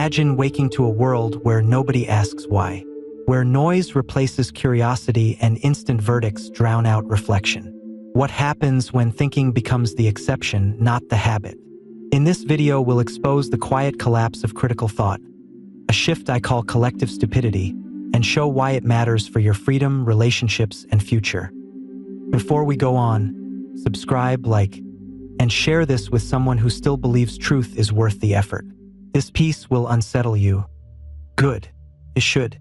Imagine waking to a world where nobody asks why, where noise replaces curiosity and instant verdicts drown out reflection. What happens when thinking becomes the exception, not the habit? In this video, we'll expose the quiet collapse of critical thought, a shift I call collective stupidity, and show why it matters for your freedom, relationships, and future. Before we go on, subscribe, like, and share this with someone who still believes truth is worth the effort. This piece will unsettle you. Good. It should.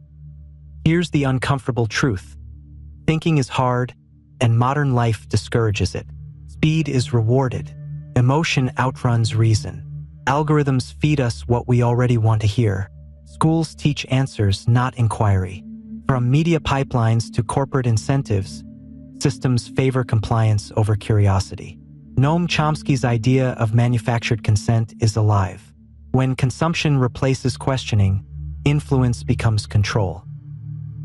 Here's the uncomfortable truth. Thinking is hard, and modern life discourages it. Speed is rewarded. Emotion outruns reason. Algorithms feed us what we already want to hear. Schools teach answers, not inquiry. From media pipelines to corporate incentives, systems favor compliance over curiosity. Noam Chomsky's idea of manufactured consent is alive. When consumption replaces questioning, influence becomes control.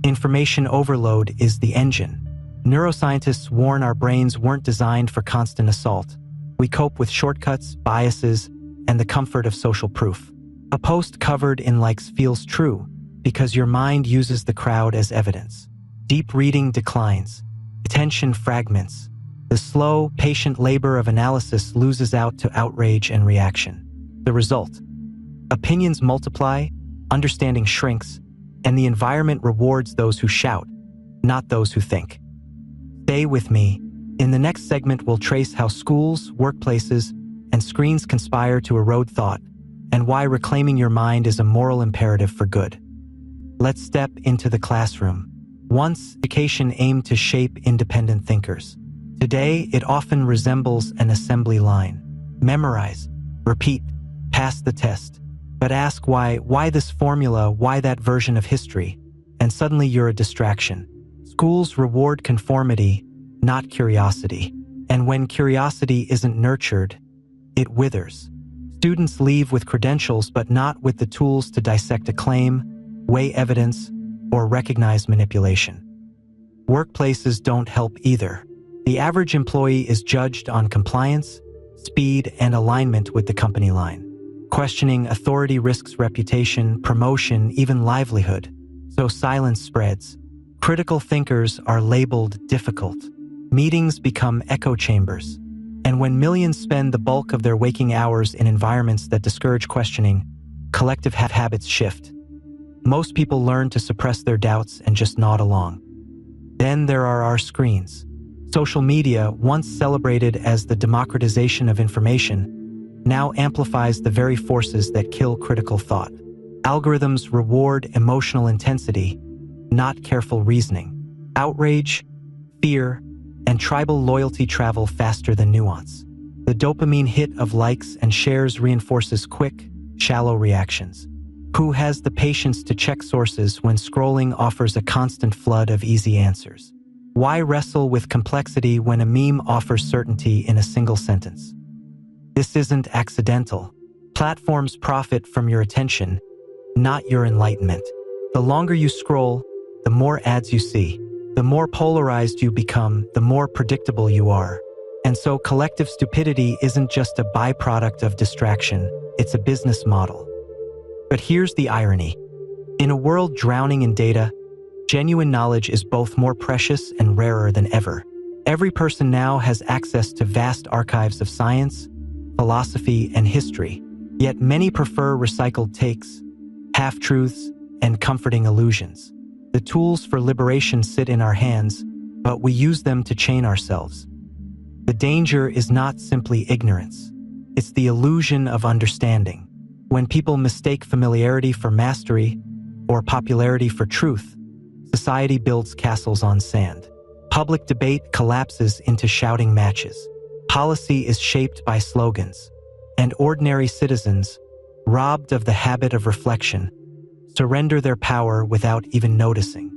Information overload is the engine. Neuroscientists warn our brains weren't designed for constant assault. We cope with shortcuts, biases, and the comfort of social proof. A post covered in likes feels true because your mind uses the crowd as evidence. Deep reading declines. Attention fragments. The slow, patient labor of analysis loses out to outrage and reaction. The result: opinions multiply, understanding shrinks, and the environment rewards those who shout, not those who think. Stay with me. In the next segment, we'll trace how schools, workplaces, and screens conspire to erode thought, and why reclaiming your mind is a moral imperative for good. Let's step into the classroom. Once, education aimed to shape independent thinkers. Today, it often resembles an assembly line. Memorize, repeat, pass the test. But ask why this formula, why that version of history, and suddenly you're a distraction. Schools reward conformity, not curiosity. And when curiosity isn't nurtured, it withers. Students leave with credentials but not with the tools to dissect a claim, weigh evidence, or recognize manipulation. Workplaces don't help either. The average employee is judged on compliance, speed, and alignment with the company line. Questioning authority risks reputation, promotion, even livelihood. So silence spreads. Critical thinkers are labeled difficult. Meetings become echo chambers. And when millions spend the bulk of their waking hours in environments that discourage questioning, collective habits shift. Most people learn to suppress their doubts and just nod along. Then there are our screens. Social media, once celebrated as the democratization of information, now amplifies the very forces that kill critical thought. Algorithms reward emotional intensity, not careful reasoning. Outrage, fear, and tribal loyalty travel faster than nuance. The dopamine hit of likes and shares reinforces quick, shallow reactions. Who has the patience to check sources when scrolling offers a constant flood of easy answers? Why wrestle with complexity when a meme offers certainty in a single sentence? This isn't accidental. Platforms profit from your attention, not your enlightenment. The longer you scroll, the more ads you see. The more polarized you become, the more predictable you are. And so collective stupidity isn't just a byproduct of distraction, it's a business model. But here's the irony. In a world drowning in data, genuine knowledge is both more precious and rarer than ever. Every person now has access to vast archives of science, philosophy, and history. Yet many prefer recycled takes, half-truths, and comforting illusions. The tools for liberation sit in our hands, but we use them to chain ourselves. The danger is not simply ignorance. It's the illusion of understanding. When people mistake familiarity for mastery or popularity for truth, society builds castles on sand. Public debate collapses into shouting matches. Policy is shaped by slogans. And ordinary citizens, robbed of the habit of reflection, surrender their power without even noticing.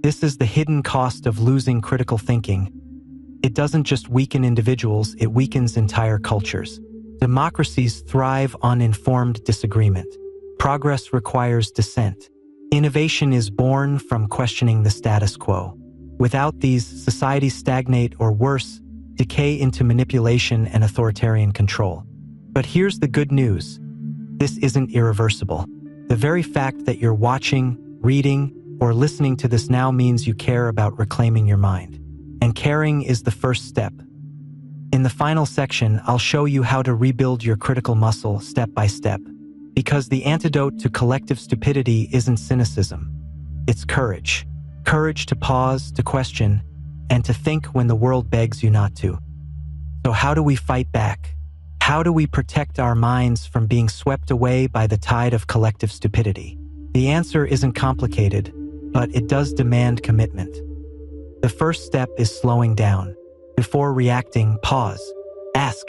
This is the hidden cost of losing critical thinking. It doesn't just weaken individuals, it weakens entire cultures. Democracies thrive on informed disagreement. Progress requires dissent. Innovation is born from questioning the status quo. Without these, societies stagnate or worse, decay into manipulation and authoritarian control. But here's the good news. This isn't irreversible. The very fact that you're watching, reading, or listening to this now means you care about reclaiming your mind. And caring is the first step. In the final section, I'll show you how to rebuild your critical muscle step by step. Because the antidote to collective stupidity isn't cynicism. It's courage. Courage to pause, to question, and to think when the world begs you not to. So how do we fight back? How do we protect our minds from being swept away by the tide of collective stupidity? The answer isn't complicated, but it does demand commitment. The first step is slowing down. Before reacting, pause. Ask,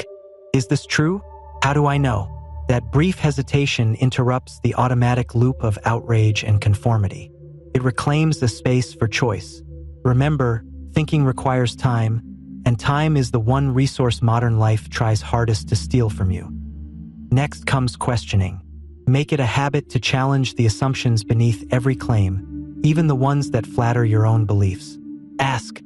is this true? How do I know? That brief hesitation interrupts the automatic loop of outrage and conformity. It reclaims the space for choice. Remember, thinking requires time, and time is the one resource modern life tries hardest to steal from you. Next comes questioning. Make it a habit to challenge the assumptions beneath every claim, even the ones that flatter your own beliefs. Ask,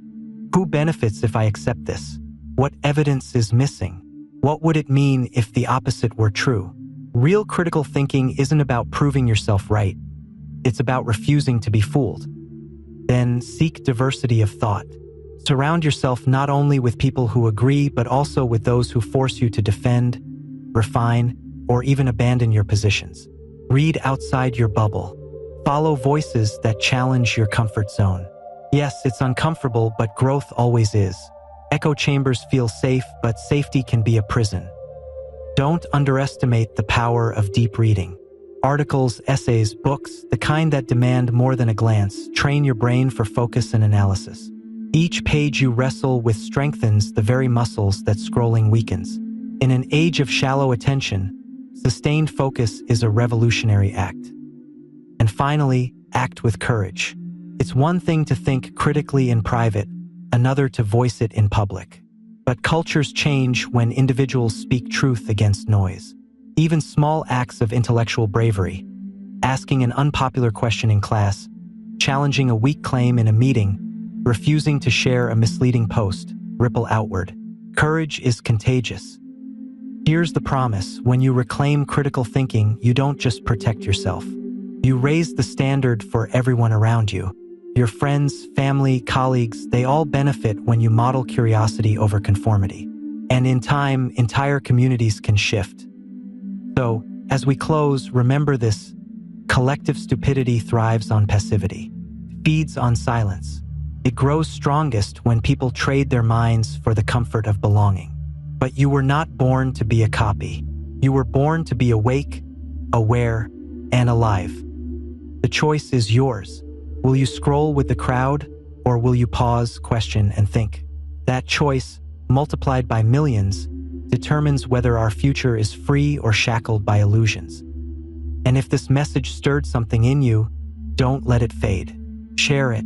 who benefits if I accept this? What evidence is missing? What would it mean if the opposite were true? Real critical thinking isn't about proving yourself right. It's about refusing to be fooled. Then seek diversity of thought. Surround yourself not only with people who agree, but also with those who force you to defend, refine, or even abandon your positions. Read outside your bubble. Follow voices that challenge your comfort zone. Yes, it's uncomfortable, but growth always is. Echo chambers feel safe, but safety can be a prison. Don't underestimate the power of deep reading. Articles, essays, books, the kind that demand more than a glance, train your brain for focus and analysis. Each page you wrestle with strengthens the very muscles that scrolling weakens. In an age of shallow attention, sustained focus is a revolutionary act. And finally, act with courage. It's one thing to think critically in private, another to voice it in public. But cultures change when individuals speak truth against noise. Even small acts of intellectual bravery, asking an unpopular question in class, challenging a weak claim in a meeting, refusing to share a misleading post, ripple outward. Courage is contagious. Here's the promise: when you reclaim critical thinking, you don't just protect yourself. You raise the standard for everyone around you. Your friends, family, colleagues, they all benefit when you model curiosity over conformity. And in time, entire communities can shift. So, as we close, remember this: collective stupidity thrives on passivity, feeds on silence. It grows strongest when people trade their minds for the comfort of belonging. But you were not born to be a copy. You were born to be awake, aware, and alive. The choice is yours. Will you scroll with the crowd, or will you pause, question, and think? That choice, multiplied by millions, determines whether our future is free or shackled by illusions. And if this message stirred something in you, don't let it fade. Share it.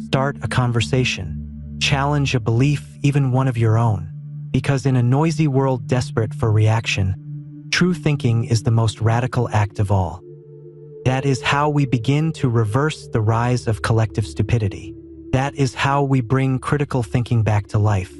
Start a conversation. Challenge a belief, even one of your own. Because in a noisy world desperate for reaction, true thinking is the most radical act of all. That is how we begin to reverse the rise of collective stupidity. That is how we bring critical thinking back to life.